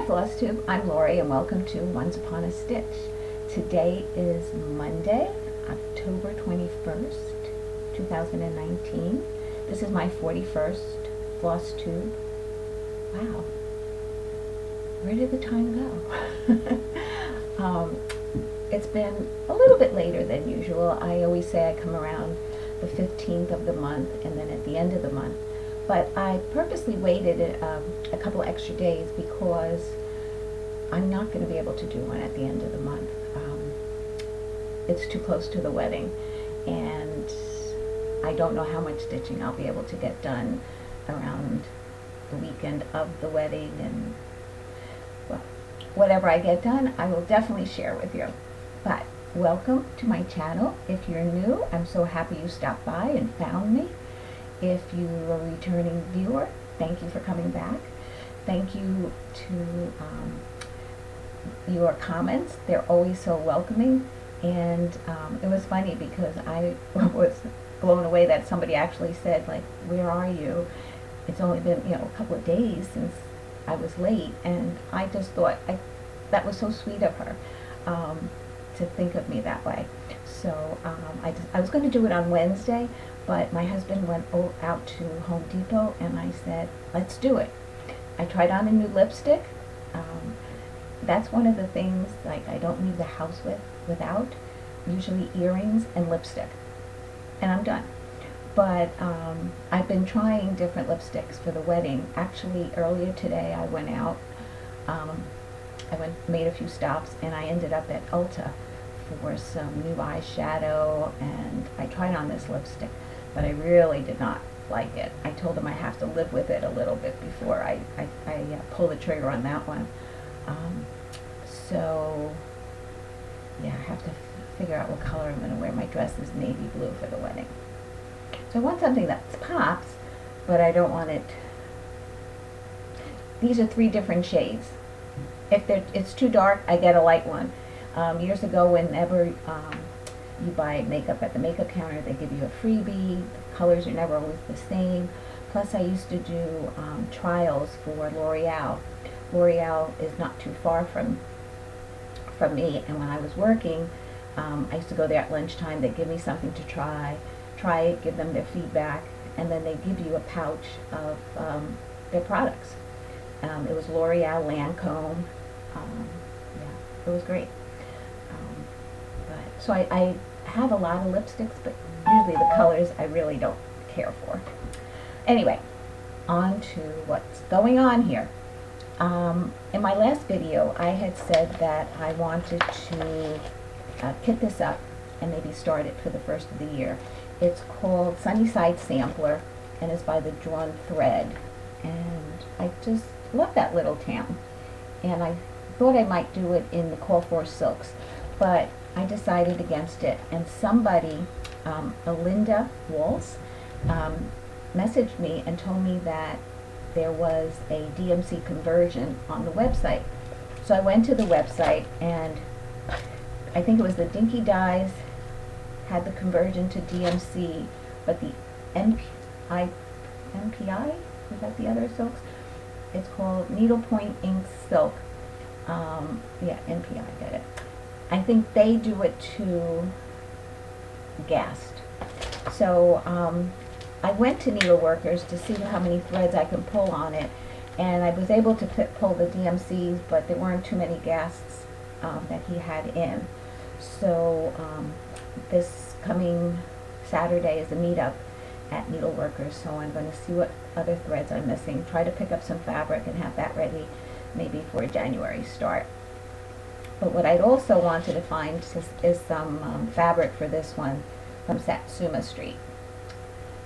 Flosstube, I'm Lori and welcome to Once Upon a Stitch. Today is Monday, October 21st, 2019. This is my 41st Flosstube. Wow, where did the time go? It's been a little bit later than usual. I always say I come around the 15th of the month and then at the end of the month. But I purposely waited a couple extra days because I'm not going to be able to do one at the end of the month. It's too close to the wedding, and I don't know how much stitching I'll be able to get done around the weekend of the wedding. And well, whatever I get done, I will definitely share with you. But welcome to my channel. If you're new, I'm so happy you stopped by and found me. If you're a returning viewer, thank you for coming back. Thank you to your comments. They're always so welcoming. And it was funny because I was blown away that somebody actually said, like, where are you? It's only been, a couple of days since I was late. And I just thought that was so sweet of her to think of me that way. So I was going to do it on Wednesday, but my husband went out to Home Depot and I said, let's do it. I tried on a new lipstick. That's one of the things like I don't leave the house without, usually earrings and lipstick. And I'm done. But I've been trying different lipsticks for the wedding. Actually, earlier today I went out, made a few stops, and I ended up at Ulta for some new eyeshadow, and I tried on this lipstick, but I really did not like it. I told them I have to live with it a little bit before I pull the trigger on that one. So yeah, I have to figure out what color I'm going to wear. My dress is navy blue for the wedding. So I want something that pops, but I don't want it. These are 3 different shades. If it's too dark, I get a light one. Years ago, whenever you buy makeup at the makeup counter, they give you a freebie. The colors are never always the same. Plus, I used to do trials for L'Oreal. L'Oreal is not too far from me, and when I was working, I used to go there at lunchtime. They'd give me something to try it, give them their feedback, and then they give you a pouch of their products. It was L'Oreal Lancome. Yeah, it was great. So I have a lot of lipsticks, but usually the colors I really don't care for. Anyway, on to what's going on here. In my last video, I had said that I wanted to kit this up and maybe start it for the first of the year. It's called Sunnyside Sampler, and it's by the Drawn Thread. And I just love that little town. And I thought I might do it in the Call for Silks, but I decided against it. And somebody, Alinda Waltz, messaged me and told me that there was a DMC conversion on the website. So I went to the website, and I think it was the Dinky Dyes had the conversion to DMC, but the MPI, is that the other silks? It's called Needlepoint Ink Silk. Yeah, MPI, get it. I think they do it to Gast. So I went to Needleworkers to see how many threads I can pull on it, and I was able to pull the DMCs, but there weren't too many Gasts that he had in. So this coming Saturday is a meetup at Needleworkers, so I'm going to see what other threads I'm missing, try to pick up some fabric and have that ready maybe for a January start. But what I'd also wanted to find is some fabric for this one from Satsuma Street.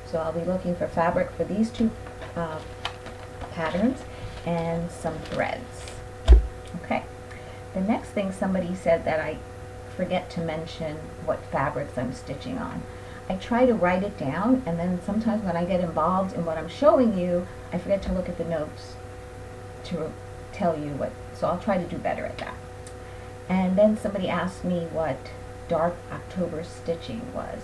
So I'll be looking for fabric for these 2 patterns and some threads. Okay. The next thing, somebody said that I forget to mention what fabrics I'm stitching on. I try to write it down, and then sometimes when I get involved in what I'm showing you, I forget to look at the notes to tell you what, so I'll try to do better at that. And then somebody asked me what dark October stitching was.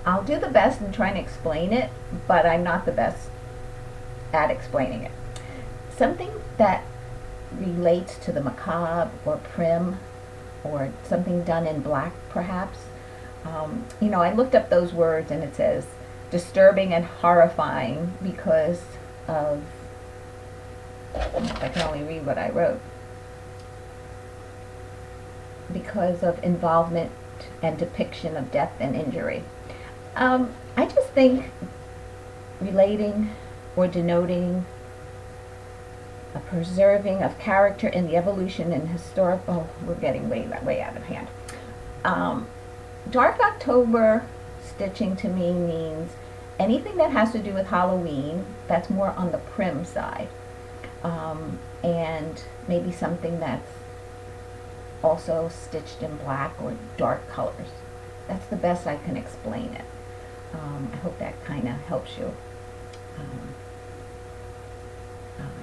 I'll do the best in trying to explain it, but I'm not the best at explaining it. Something that relates to the macabre or prim, or something done in black perhaps. You know, I looked up those words and it says disturbing and horrifying because of, I can only read what I wrote, because of involvement and depiction of death and injury. I just think relating or denoting a preserving of character in the evolution and historic, oh, we're getting way out of hand. Dark October stitching to me means anything that has to do with Halloween, that's more on the prim side. And maybe something that's also stitched in black or dark colors. That's the best I can explain it. I hope that kind of helps you.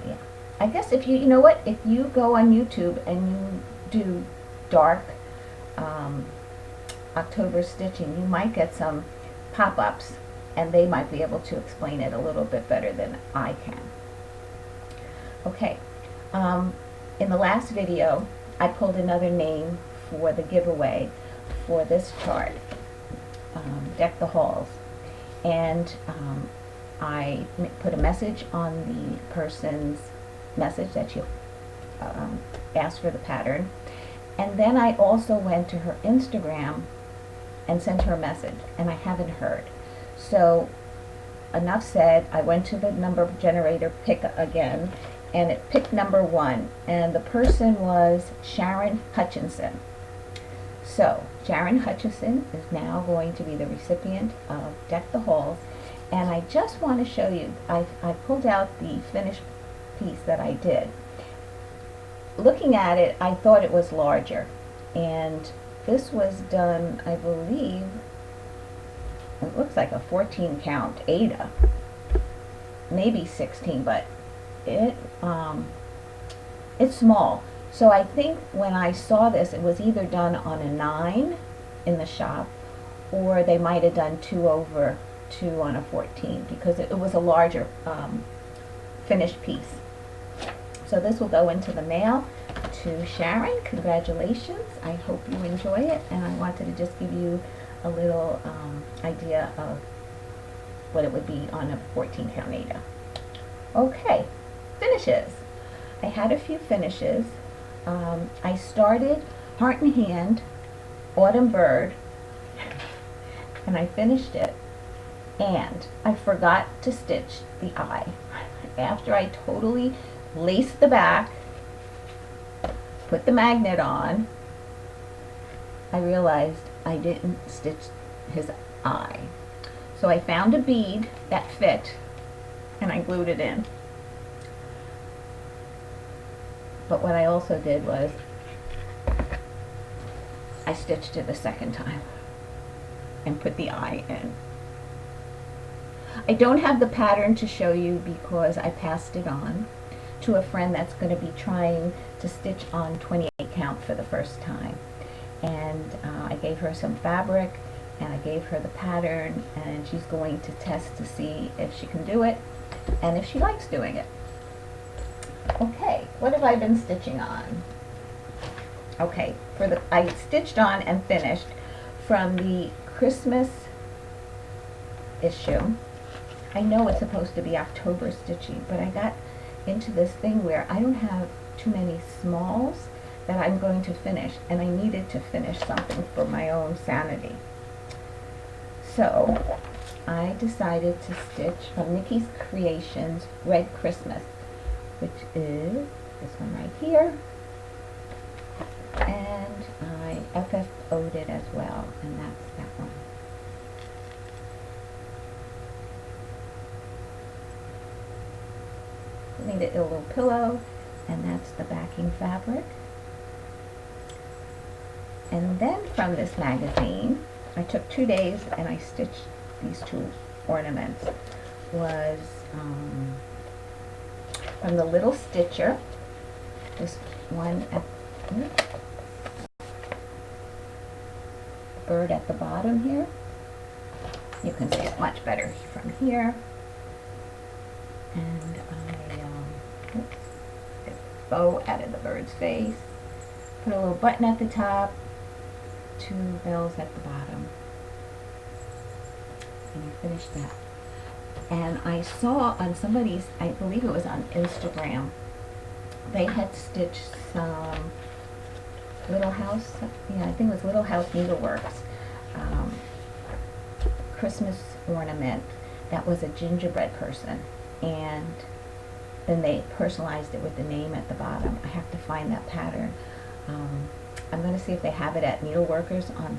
Yeah. I guess if you know what, if you go on YouTube and you do dark October stitching, you might get some pop-ups and they might be able to explain it a little bit better than I can. Okay, in the last video I pulled another name for the giveaway for this chart, Deck the Halls, and I put a message on the person's message that you asked for the pattern, and then I also went to her Instagram and sent her a message, and I haven't heard. So enough said, I went to the number generator pick again, and it picked number 1, and the person was Sharyn Hutchinson. So Sharyn Hutchinson is now going to be the recipient of Deck the Halls, and I just want to show you, I pulled out the finished piece that I did. Looking at it, I thought it was larger, and this was done, I believe, it looks like a 14 count Ada, maybe 16, but it's small. So I think when I saw this, it was either done on a 9 in the shop, or they might have done 2/2 on a 14, because it was a larger finished piece. So this will go into the mail to Sharyn. Congratulations. I hope you enjoy it, and I wanted to just give you a little idea of what it would be on a 14 count Ada. Okay, finishes. I had a few finishes. I started Heart in Hand, Autumn Bird, and I finished it, and I forgot to stitch the eye. After I totally laced the back, put the magnet on, I realized I didn't stitch his eye. So I found a bead that fit, and I glued it in. But what I also did was I stitched it a second time and put the eye in. I don't have the pattern to show you because I passed it on to a friend that's going to be trying to stitch on 28 count for the first time. And I gave her some fabric and I gave her the pattern, and she's going to test to see if she can do it and if she likes doing it. Okay, what have I been stitching on? Okay, I stitched on and finished from the Christmas issue. I know it's supposed to be October stitching, but I got into this thing where I don't have too many smalls that I'm going to finish, and I needed to finish something for my own sanity. So I decided to stitch from Nikki's Creations Red Christmas, which is this one right here, and I FFO'd it as well, and that's that one. I made it a little pillow, and that's the backing fabric. And then from this magazine, I took 2 days and I stitched these 2 ornaments. Was from the Little Stitcher, this one at bird at the bottom here. You can see it much better from here. And I oops, get the bow out of the bird's face. Put a little button at the top, 2 bells at the bottom. And I finished that. And I saw on somebody's, I believe it was on Instagram, they had stitched some Little House, yeah, I think it was Little House Needleworks, Christmas ornament that was a gingerbread person, and then they personalized it with the name at the bottom. I have to find that pattern. I'm going to see if they have it at Needleworkers on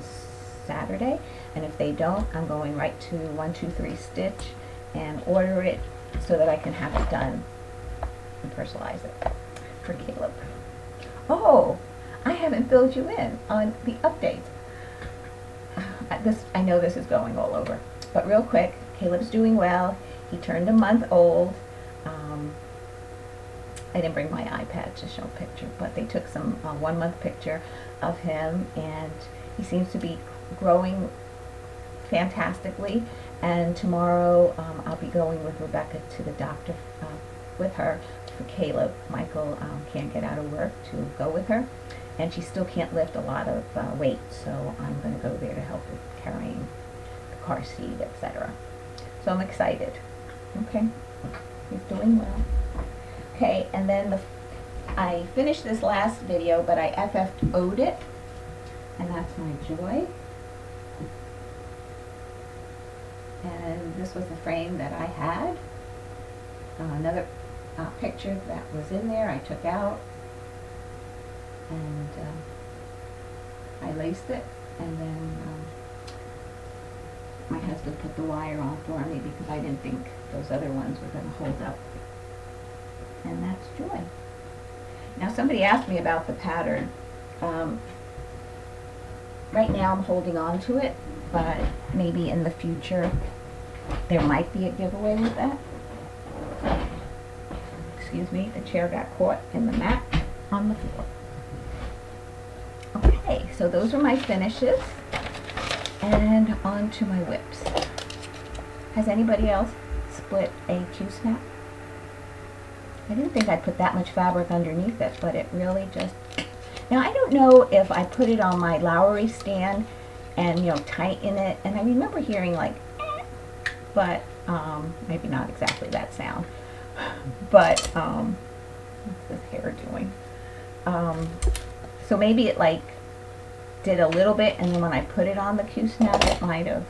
Saturday, and if they don't, I'm going right to 123 Stitch and order it so that I can have it done and personalize it for Caleb. Oh, I haven't filled you in on the updates. I know this is going all over, but real quick, Caleb's doing well. He turned a month old. I didn't bring my iPad to show a picture, but they took some 1-month picture of him, and he seems to be growing fantastically. And tomorrow I'll be going with Rebecca to the doctor with her for Caleb. Michael can't get out of work to go with her, and she still can't lift a lot of weight, so I'm going to go there to help with carrying the car seat, etc. So I'm excited. Okay, he's doing well. Okay, and then I finished this last video, but I FFO'd it, and that's my joy. And this was the frame that I had. Another picture that was in there I took out, and I laced it, and then my husband put the wire on for me because I didn't think those other ones were going to hold up. And that's joy. Now somebody asked me about the pattern. Right now I'm holding on to it, but maybe in the future there might be a giveaway with that. Excuse me, the chair got caught in the mat on the floor. Okay, so those are my finishes, and on to my whips. Has anybody else split a Q-snap? I didn't think I'd put that much fabric underneath it, but it really just... Now I don't know if I put it on my Lowry stand and, you know, tighten it, and I remember hearing like, but maybe not exactly that sound. But what's this hair doing? So maybe it like did a little bit, and then when I put it on the Q-snap, it might have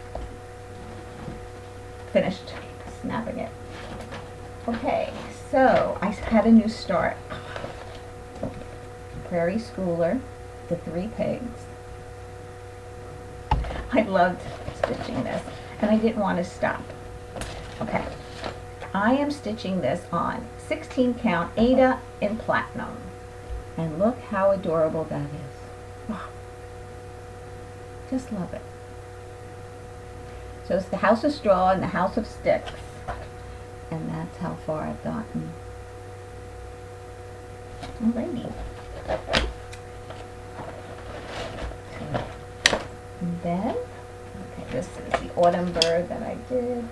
finished snapping it. Okay, so I had a new start. Prairie Schooler, the 3 pigs. I loved stitching this, and I didn't want to stop. Okay, I am stitching this on 16 count Ada in platinum, and look how adorable that is. Oh, just love it. So it's the House of Straw and the House of Sticks, and that's how far I've gotten. Alrighty. And then, okay, this is the autumn bird that I did.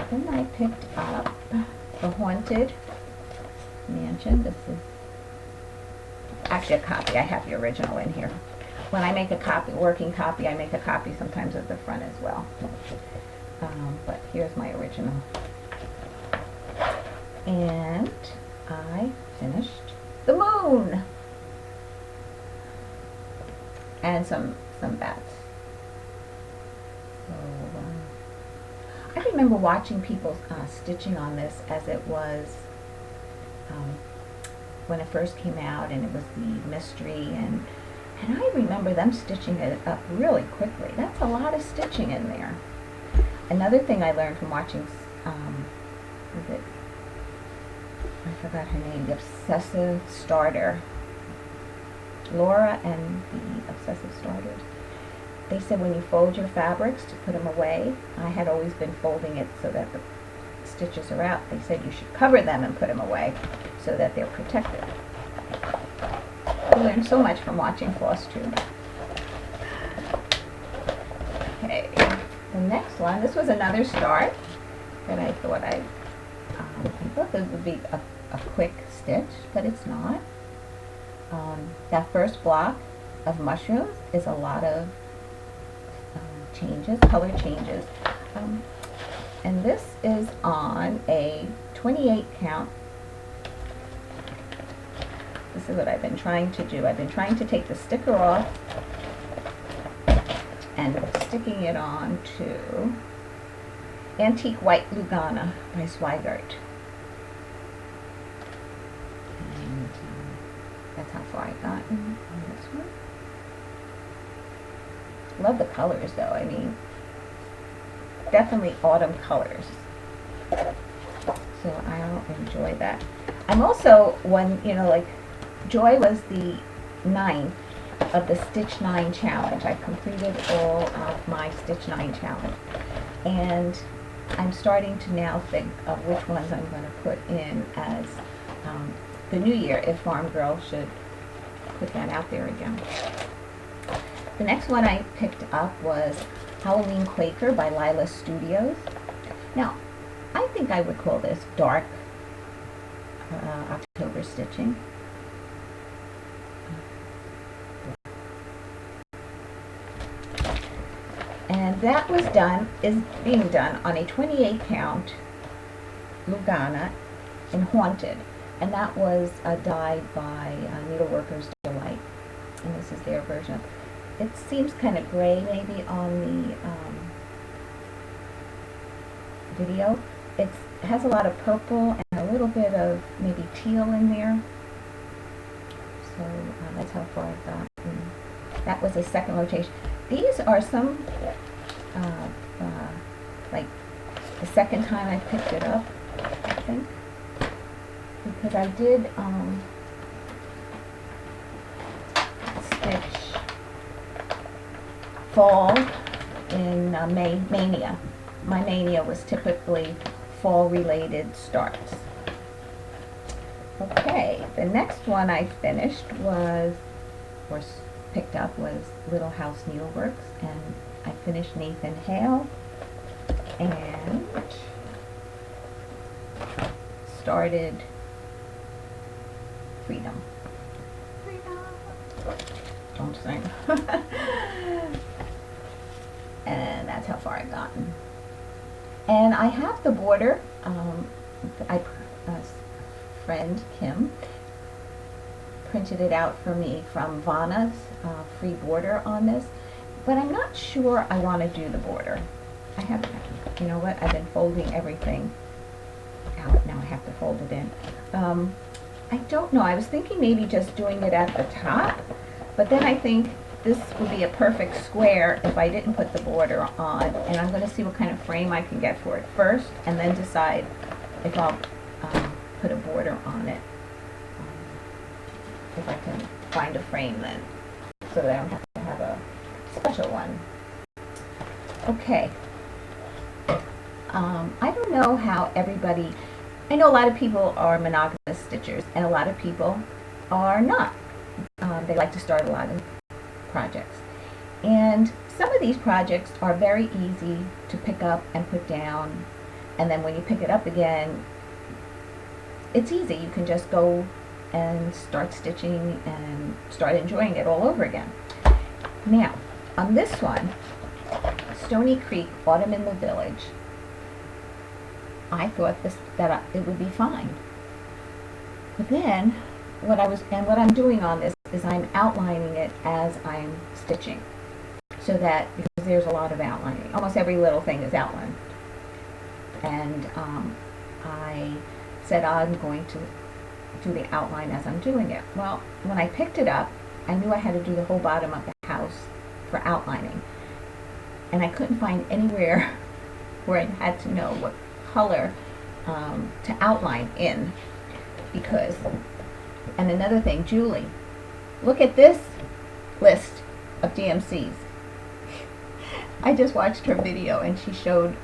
Then I picked up the Haunted Mansion. This is actually a copy. I have the original in here. When I make a copy, working copy, I make a copy sometimes of the front as well. But here's my original. And I finished the moon and some bats. So I remember watching people stitching on this as it was when it first came out, and it was the mystery, and I remember them stitching it up really quickly. That's a lot of stitching in there. Another thing I learned from watching was it, I forgot her name, the Obsessive Starter. Laura and the Obsessive Starters. They said when you fold your fabrics to put them away, I had always been folding it so that the stitches are out. They said you should cover them and put them away so that they're protected. I learned so much from watching Flosstube. Okay, the next one, this was another start that I thought I'd I thought this would be a quick stitch, but it's not. That first block of mushrooms is a lot of changes, color changes. And this is on a 28 count. This is what I've been trying to do. I've been trying to take the sticker off and sticking it on to Antique White Lugana by Swigert. And that's how far I've gotten on this one. Love the colors though. I mean, definitely autumn colors. So I'll enjoy that. I'm also, when, you know, like, Joy was the 9th of the Stitch 9 challenge. I completed all of my Stitch 9 challenge. And I'm starting to now think of which ones I'm going to put in as the new year, if Farm Girl should put that out there again. The next one I picked up was Halloween Quaker by Lila Studios. Now, I think I would call this dark October stitching. And that was done, is being done on a 28 count Lugana in Haunted. And that was dyed by Needleworkers Delight. And this is their version of it. It seems kind of gray maybe on the video. It has a lot of purple and a little bit of maybe teal in there. So that's how far I've gotten. That was the second rotation. These are some, like the second time I picked it up, I think. Because I did stitch fall in Mania. My Mania was typically fall-related starts. Okay, the next one I finished was, or picked up, was Little House Needleworks, and I finished Nathan Hale and started Freedom. Don't sing. And that's how far I've gotten. And I have the border. Friend Kim printed it out for me from Vonna's free border on this, but I'm not sure I want to do the border. I haven't, you know what, I've been folding everything out. Now I have to fold it in. I don't know, I was thinking maybe just doing it at the top, but then I think this would be a perfect square if I didn't put the border on, and I'm going to see what kind of frame I can get for it first, and then decide if I'll put a border on it. If I can find a frame then, so that I don't have to have a special one. Okay. I don't know how everybody, I know a lot of people are monogamous stitchers, and a lot of people are not. They like to start a lot of projects. And some of these projects are very easy to pick up and put down, and then when you pick it up again, it's easy. You can just go and start stitching and start enjoying it all over again. Now, on this one, Stony Creek, Autumn in the Village, I thought that it would be fine. But then, what I'm doing on this is I'm outlining it as I'm stitching, so that, because there's a lot of outlining, almost every little thing is outlined. And I said I'm going to do the outline as I'm doing it. Well, when I picked it up, I knew I had to do the whole bottom of the house for outlining, and I couldn't find anywhere where I had to know what color to outline in, because, and another thing, Julie, look at this list of DMCs. I just watched her video and she showed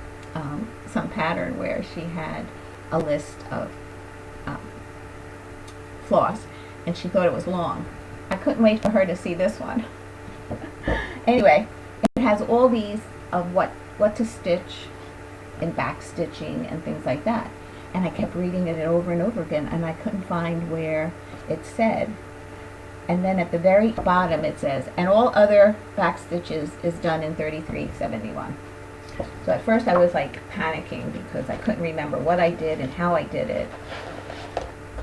some pattern where she had a list of floss, and she thought it was long. I couldn't wait for her to see this one. Anyway, it has all these of what to stitch and back stitching and things like that. and I kept reading it over and over again, and I couldn't find where it said. And then at the very bottom it says, and all other back stitches is done in 3371. So at first I was like panicking because I couldn't remember what I did and how I did it.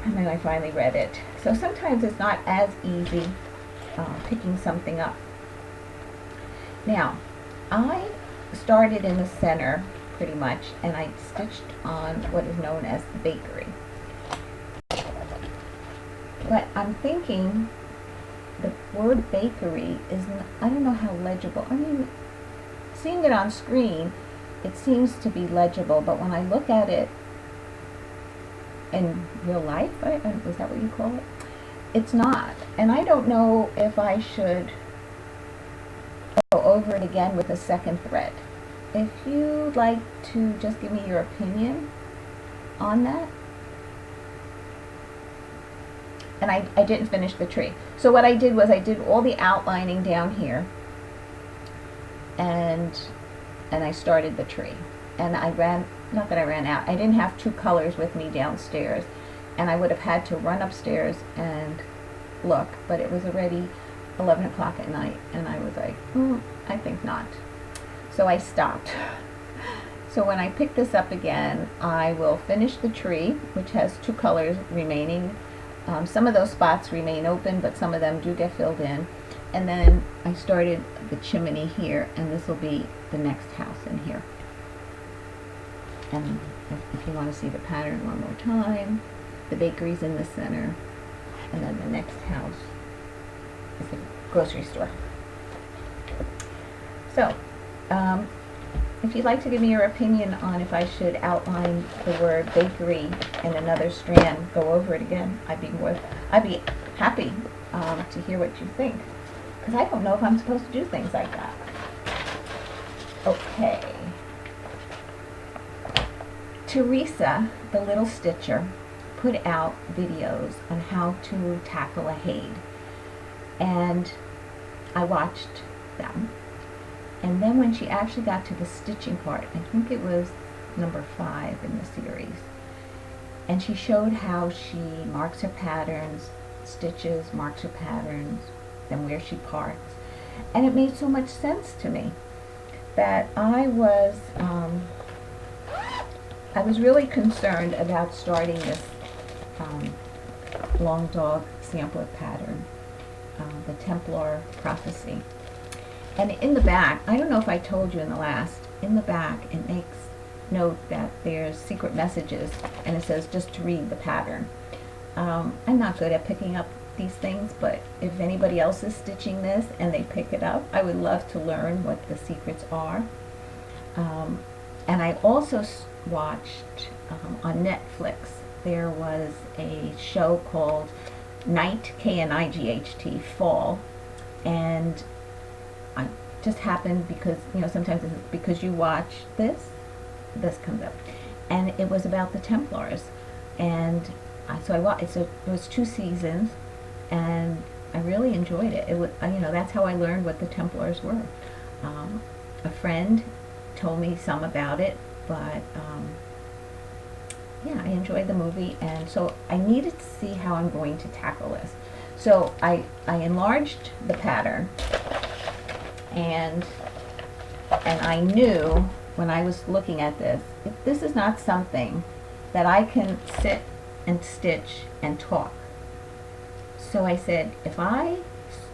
And then I finally read it. So sometimes it's not as easy picking something up. Now, I started in the center pretty much, and I stitched on what is known as the bakery. But I'm thinking the word bakery is, I don't know how legible. I mean, seeing it on screen, it seems to be legible, but when I look at it in real life, is that what you call it? It's not. And I don't know if I should go over it again with a second thread. If you'd like to just give me your opinion on that. And I didn't finish the tree. So what I did was I did all the outlining down here, and I started the tree. And I ran, not that I ran out, I didn't have 2 colors with me downstairs, and I would have had to run upstairs and look, but it was already 11 o'clock at night, and I was like, I think not. So I stopped. So when I pick this up again, I will finish the tree, which has 2 colors remaining. Some of those spots remain open, but some of them do get filled in. And then I started the chimney here, and this will be the next house in here. And if you want to see the pattern one more time, the bakery's in the center, and then the next house is the grocery store. So, if you'd like to give me your opinion on if I should outline the word bakery in another strand, go over it again, I'd be happy to hear what you think, because I don't know if I'm supposed to do things like that. Okay. Teresa, the little stitcher, put out videos on how to tackle a Hade, and I watched them. And then when she actually got to the stitching part, I think it was number 5 in the series, and she showed how she marks her patterns, stitches, marks her patterns, then where she parts. And it made so much sense to me that I was really concerned about starting this long dog sampler pattern, the Templar Prophecy. And in the back, I don't know if I told you in the last, in the back it makes note that there's secret messages, and it says just to read the pattern. I'm not good at picking up these things, but if anybody else is stitching this and they pick it up, I would love to learn what the secrets are. And I also watched on Netflix, there was a show called Night, K-N-I-G-H-T, Fall, and I just happened because, you know, sometimes it's because you watch this comes up, and it was about the Templars, and so I watched. So it was 2 seasons, and I really enjoyed it. It was, you know, that's how I learned what the Templars were. A friend told me some about it, but yeah, I enjoyed the movie, and so I needed to see how I'm going to tackle this. So I enlarged the pattern, and I knew when I was looking at this, this is not something that I can sit and stitch and talk. So I said, if I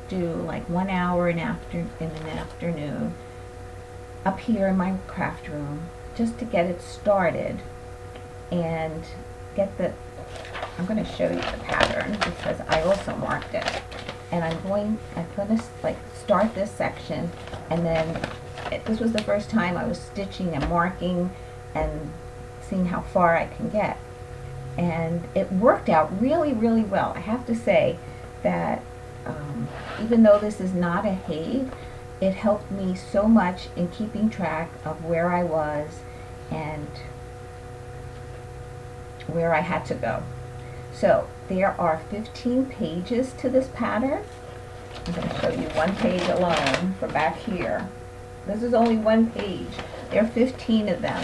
do like 1 hour in an afternoon up here in my craft room, just to get it started and get the, I'm going to show you the pattern because I also marked it, and I'm going to like start this section, and then this was the first time I was stitching and marking and seeing how far I can get, and it worked out really, really well. I have to say that even though this is not a Hade, it helped me so much in keeping track of where I was and where I had to go. So there are 15 pages to this pattern. I'm going to show you one page alone for back here. This is only one page, There are 15 of them.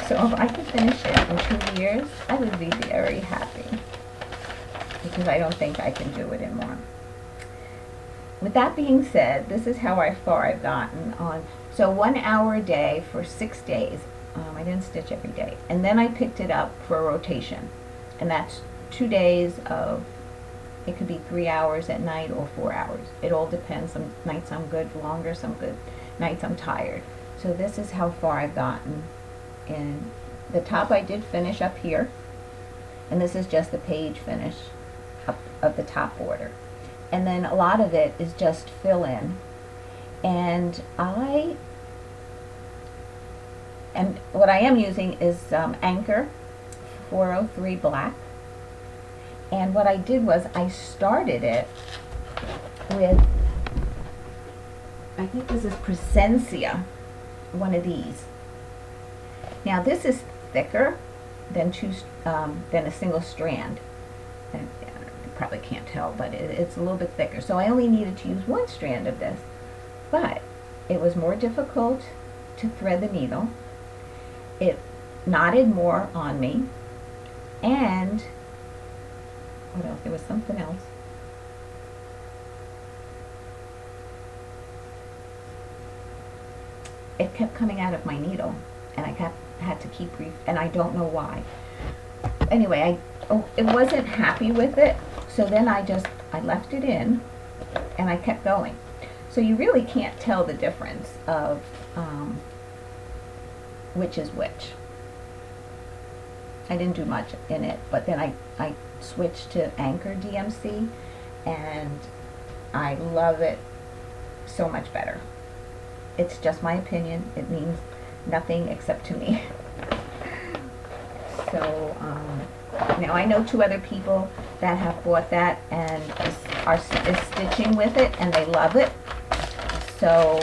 So if I could finish it in 2 years, I would be very happy. Because I don't think I can do it in more. With that being said, this is how far I've gotten on. So 1 hour a day for 6 days. I didn't stitch every day. And then I picked it up for a rotation. And that's 2 days of, it could be 3 hours at night or 4 hours. It all depends. Some nights I'm good longer, some good nights I'm tired. So this is how far I've gotten. In the top I did finish up here. And this is just the page finish up of the top border. And then a lot of it is just fill in. And what I am using is Anchor 403 black. And what I did was I started it with, I think this is Priscilla, one of these. Now this is thicker than a single strand. And you probably can't tell, but it's a little bit thicker. So I only needed to use 1 strand of this. But it was more difficult to thread the needle. It knotted more on me. And what else? There was something else. It kept coming out of my needle, and I had to keep and I don't know why. Anyway, it wasn't happy with it, so then I left it in, and I kept going. So you really can't tell the difference of which is which. I didn't do much in it, but then I switched to Anchor DMC, and I love it so much better. It's just my opinion. It means nothing except to me. So now I know 2 other people that have bought that and is stitching with it, and they love it. So,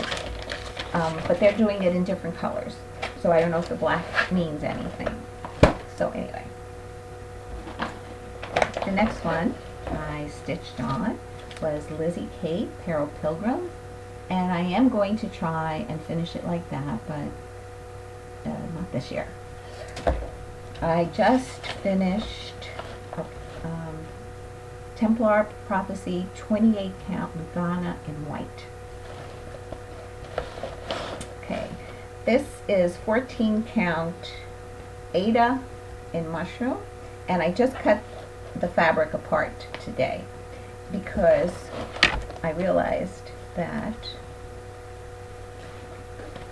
but they're doing it in different colors. So I don't know if the black means anything. So anyway, the next one I stitched on was Lizzie Kate, Peril Pilgrim. And I am going to try and finish it like that, but not this year. I just finished Templar Prophecy 28 count Vonna in white. Okay, this is 14 count Ada in mushroom, and I just cut the fabric apart today because I realized that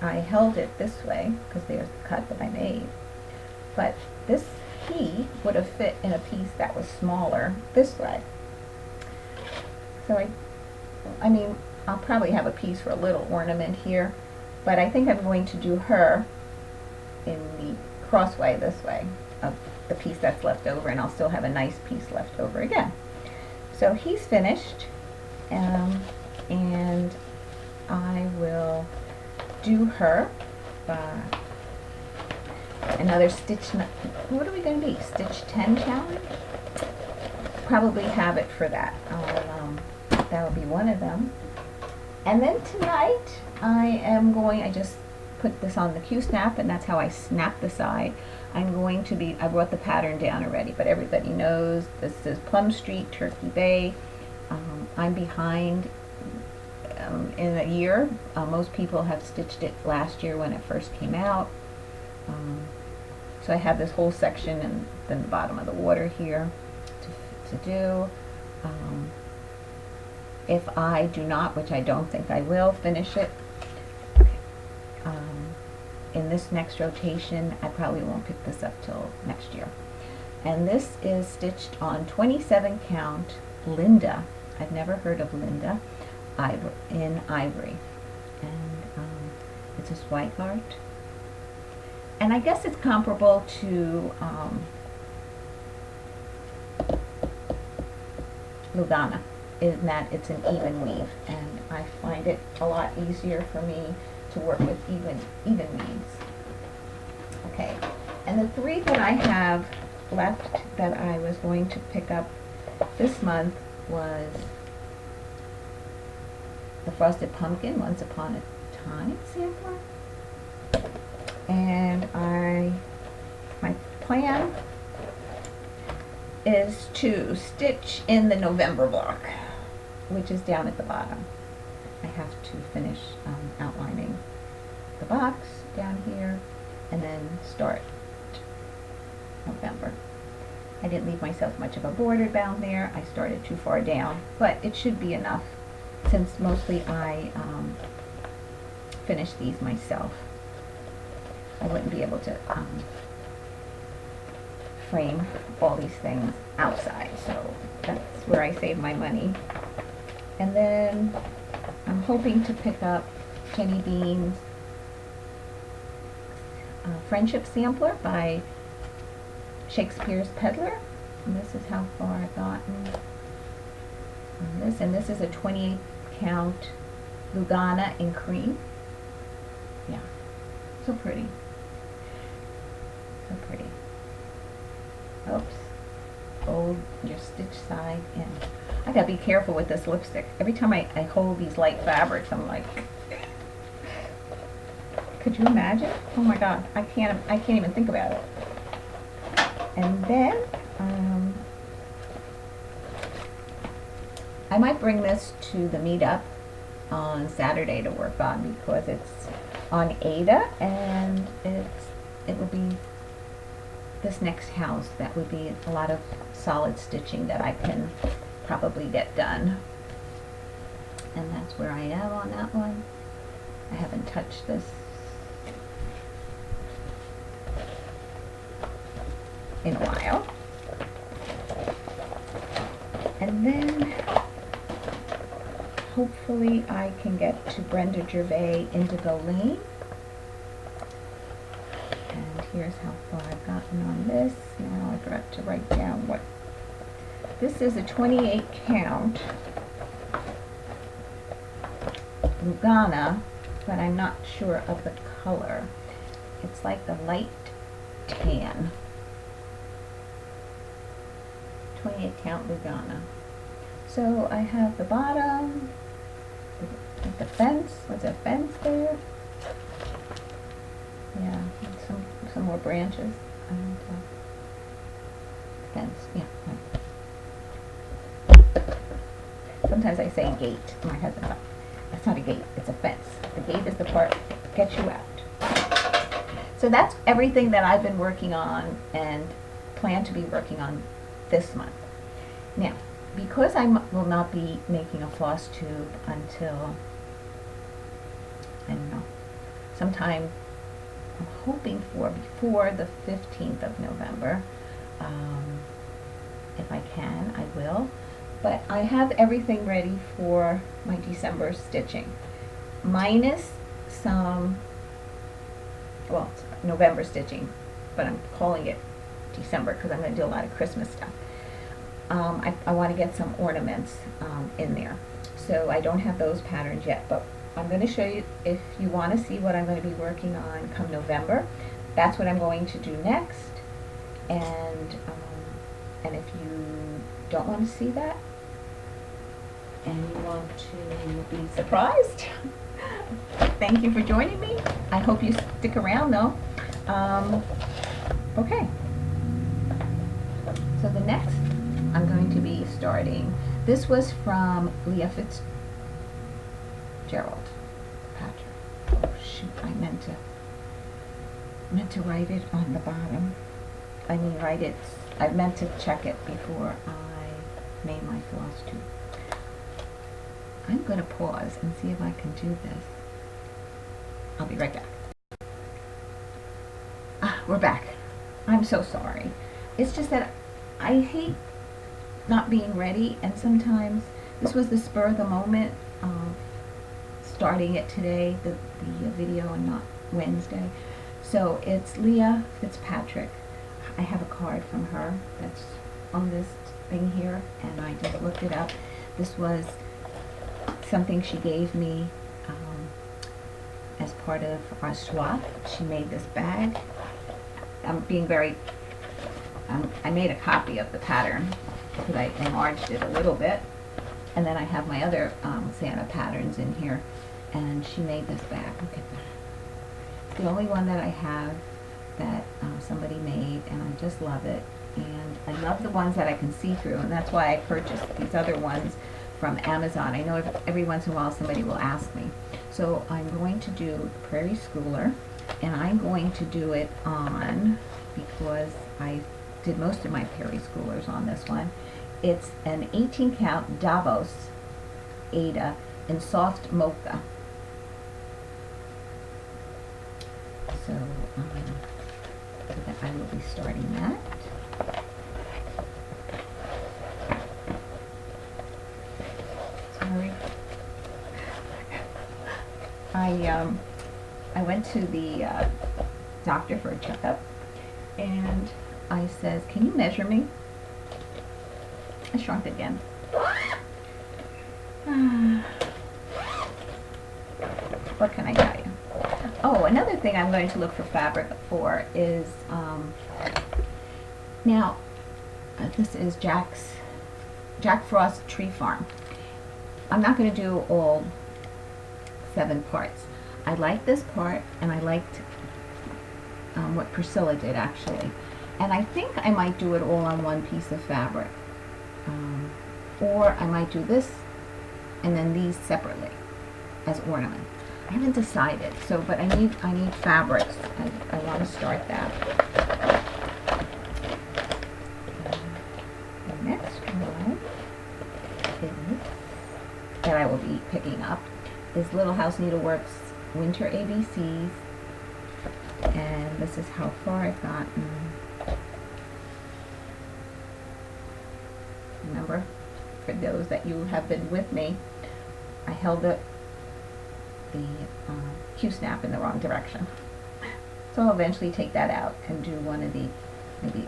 I held it this way because there's the cut that I made, but this would have fit in a piece that was smaller this way. So I mean, I'll probably have a piece for a little ornament here, but I think I'm going to do her in the crossway this way of the piece that's left over, and I'll still have a nice piece left over again. So he's finished, and I will do her another stitch. What are we going to be? Stitch 10 challenge? Probably have it for that. That'll be one of them. And then tonight I just put this on the Q-snap, and that's how I snap the side. I brought the pattern down already, but everybody knows this is Plum Street, Turkey Bay. I'm behind in a year. Most people have stitched it last year when it first came out. So I have this whole section and then the bottom of the water here to do. If I do not, which I don't think I will, finish it in this next rotation, I probably won't pick this up till next year. And this is stitched on 27 count Linda. I've never heard of Linda. In ivory, and it's a Swigart, and I guess it's comparable to Lugana in that it's an even weave, and I find it a lot easier for me to work with even weaves. Okay, and the 3 that I have left that I was going to pick up this month was the Frosted Pumpkin, Once Upon a Time sampler. And my plan is to stitch in the November block, which is down at the bottom. I have to finish outlining the box down here and then start November. I didn't leave myself much of a border down there. I started too far down, but it should be enough since mostly I finished these myself. I wouldn't be able to frame all these things outside, so that's where I save my money. And then I'm hoping to pick up Jenny Bean's Friendship Sampler by Shakespeare's Peddler. And this is how far I've gotten on this. And this is a 28 count Lugana in cream. Yeah, so pretty. So pretty. Oops. Fold your stitch side in. I gotta be careful with this lipstick. Every time I hold these light fabrics, I'm like, could you imagine? Oh my God, I can't even think about it. And then I might bring this to the meetup on Saturday to work on because it's on Ada, and it will be this next house. That would be a lot of solid stitching that I can probably get done. And that's where I am on that one. I haven't touched this in a while. And then hopefully I can get to Brenda Gervais Indigo Lane. And here's how far I've gotten on this. Now I forgot to write down what. This is a 28 count Lugana, but I'm not sure of the color. It's like a light tan. 28 count Lugana. So I have the bottom, the fence. What's a fence there? Yeah, some more branches. And fence. Yeah. Sometimes I say gate. My husband thought, that's not a gate, it's a fence. The gate is the part that gets you out. So that's everything that I've been working on and plan to be working on this month. Now, because I will not be making a floss tube until, I don't know, sometime I'm hoping for before the 15th of November. If I can, I will. But I have everything ready for my December stitching, minus some, well, November stitching, but I'm calling it December because I'm going to do a lot of Christmas stuff. I want to get some ornaments in there. So I don't have those patterns yet, but I'm going to show you, if you want to see what I'm going to be working on come November. That's what I'm going to do next. And if you don't want to see that, and you want to be surprised, thank you for joining me. I hope you stick around though. Okay. So the next I'm going to be starting, this was from Leah Fitzpatrick. Oh shoot, I meant to write it on the bottom. I mean, I meant to check it before I made my floss tube. I'm going to pause and see if I can do this. I'll be right back. We're back. I'm so sorry. It's just that I hate not being ready, and sometimes this was the spur of the moment of starting it today, the video, and not Wednesday. So it's Leah Fitzpatrick. I have a card from her that's on this thing here, and I just looked it up. This was something she gave me as part of our swap. She made this bag. I'm being very, I made a copy of the pattern because I enlarged it a little bit. And then I have my other Santa patterns in here. And she made this bag. Look at that. the only one that I have that somebody made, and I just love it. And I love the ones that I can see through, and that's why I purchased these other ones from Amazon. I know every once in a while somebody will ask me. So I'm going to do Prairie Schooler, and I'm going to do it on, because I did most of my Prairie Schoolers on this one. It's an 18 count Davos Ada in soft mocha. So I will be starting that. Sorry. I went to the doctor for a checkup, and I says, "Can you measure me?" I shrunk again. What can I tell you? Oh, another thing I'm going to look for fabric for is, now, this is Jack Frost Tree Farm. I'm not going to do all 7 parts. I like this part, and I liked what Priscilla did, actually. And I think I might do it all on one piece of fabric. Or I might do this and then these separately as ornaments. I haven't decided, so, but I need fabrics. I want to start that. The next one is, that I will be picking up, is Little House Needleworks Winter ABCs, and this is how far I've gotten. Remember, for those that you have been with me, I held the Q-snap in the wrong direction. So I'll eventually take that out and do maybe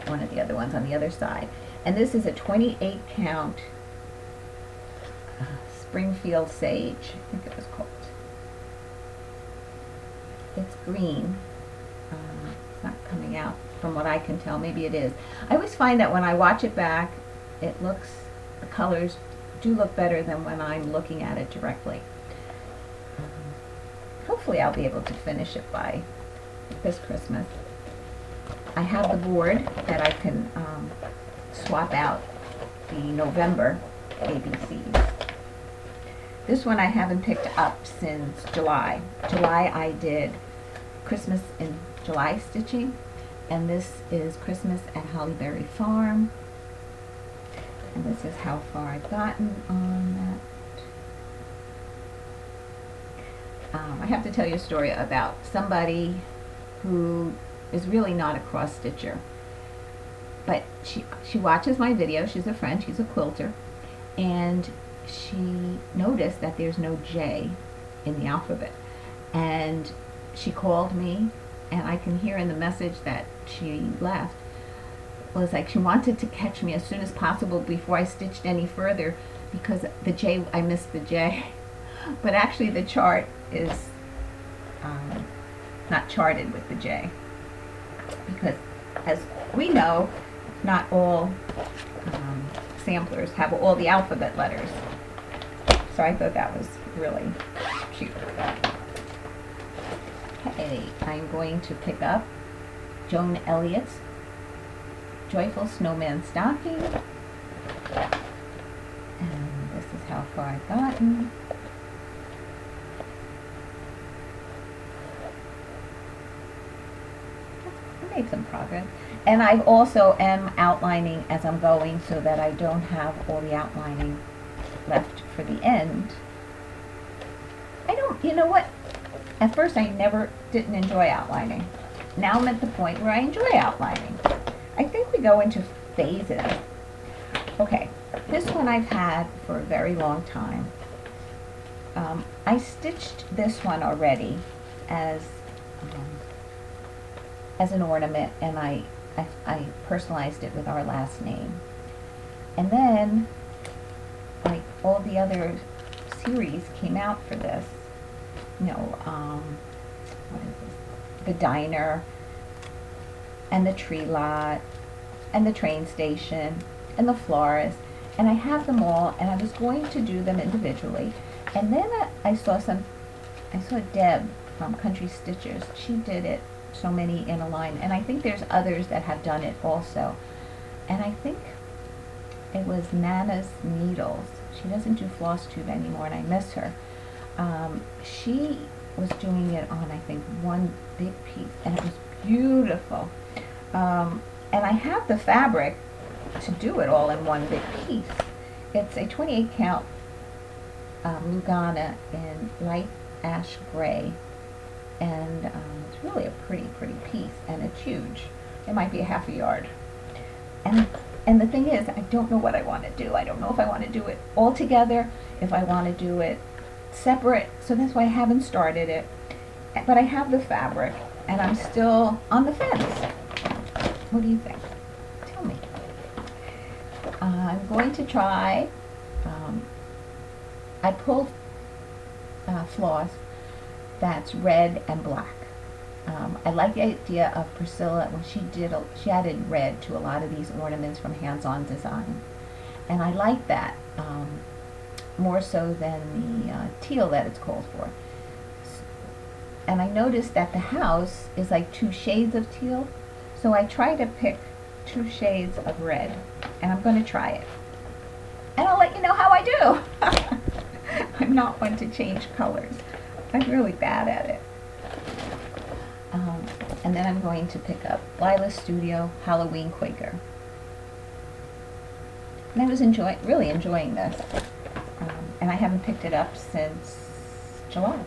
one of the other ones on the other side. And this is a 28 count Springfield Sage, I think it was called. It's green. It's not coming out from what I can tell. Maybe it is. I always find that when I watch it back, the colors do look better than when I'm looking at it directly. Hopefully I'll be able to finish it by this Christmas. I have the board that I can swap out the November ABCs. This one I haven't picked up since July. July I did Christmas in July stitching, and this is Christmas at Hollyberry Farm. And this is how far I've gotten on that. I have to tell you a story about somebody who is really not a cross stitcher, but she watches my video. She's a friend, she's a quilter, and she noticed that there's no J in the alphabet, and she called me, and I can hear in the message that she left was like she wanted to catch me as soon as possible before I stitched any further, because the J, I missed the J. But actually the chart is not charted with the J, because as we know, not all samplers have all the alphabet letters. So I thought that was really cute. Okay, I'm going to pick up Joan Elliott's Joyful Snowman Stocking. And this is how far I've gotten. I made some progress. And I also am outlining as I'm going so that I don't have all the outlining left for the end. You know what? At first I didn't enjoy outlining. Now I'm at the point where I enjoy outlining. I think we go into phases. Okay, this one I've had for a very long time. I stitched this one already as an ornament, and I personalized it with our last name. And then, like, all the other series came out for this. You know, what is this? The Diner, and the Tree Lot, and the Train Station, and the Florist, and I have them all, and I was going to do them individually, and then I saw Deb from Country Stitchers. She did it, so many in a line, and I think there's others that have done it also. And I think it was Nana's Needles. She doesn't do Flosstube anymore, and I miss her. She was doing it on, I think, one big piece, and it was beautiful. And I have the fabric to do it all in one big piece. It's a 28 count Lugana in light ash gray, and it's really a pretty piece, and it's huge. It might be a half a yard. And the thing is, I don't know what I want to do. I don't know if I want to do it all together, if I want to do it separate, so that's why I haven't started it. But I have the fabric, and I'm still on the fence. What do you think? Tell me. I'm going to try, I pulled floss that's red and black. I like the idea of Priscilla when she added red to a lot of these ornaments from Hands-On Design, and I like that more so than the teal that it's called for. And I noticed that the house is like 2 shades of teal, so I try to pick 2 shades of red, and I'm going to try it, and I'll let you know how I do. I'm not one to change colors. I'm really bad at it. And then I'm going to pick up Lila's Studio Halloween Quaker. And I was really enjoying this. And I haven't picked it up since July.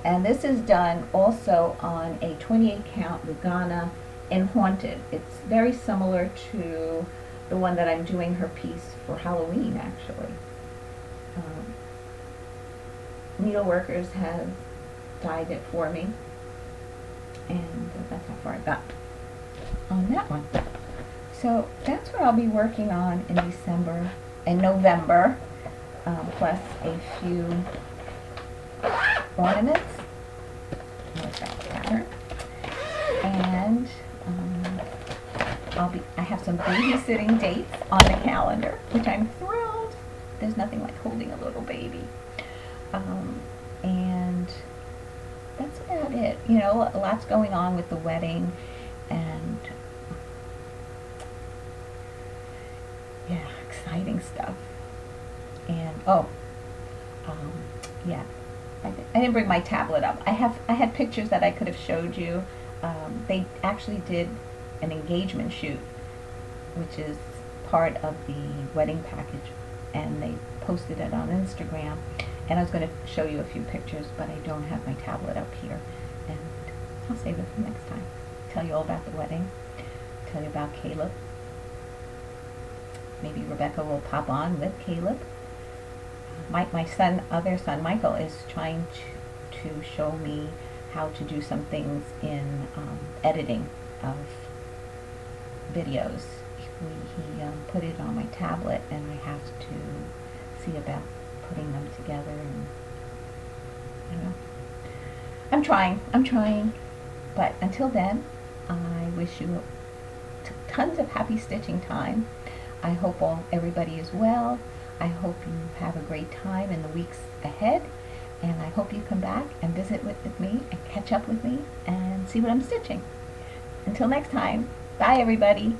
And this is done also on a 28 count Lugana in Haunted. It's very similar to the one that I'm doing her piece for Halloween, actually. Needleworkers has dyed it for me, and that's how far I got on that one. So that's what I'll be working on in December and November, plus a few ornaments. There's that pattern, and I have some babysitting dates on the calendar, which I'm thrilled. There's nothing like holding a little baby. And that's about it. You know, lots going on with the wedding, and yeah, exciting stuff. And yeah, I didn't bring my tablet up. I had pictures that I could have showed you. They actually did an engagement shoot, which is part of the wedding package, and they posted it on Instagram. And I was going to show you a few pictures, but I don't have my tablet up here. And I'll save it for next time. Tell you all about the wedding. Tell you about Caleb. Maybe Rebecca will pop on with Caleb. My other son, Michael, is trying to show me how to do some things in editing of videos. He put it on my tablet, and I have to see about putting them together, and you know, I'm trying, but until then, I wish you tons of happy stitching time. I hope everybody is well. I hope you have a great time in the weeks ahead, and I hope you come back and visit with me and catch up with me and see what I'm stitching. Until next time, bye everybody.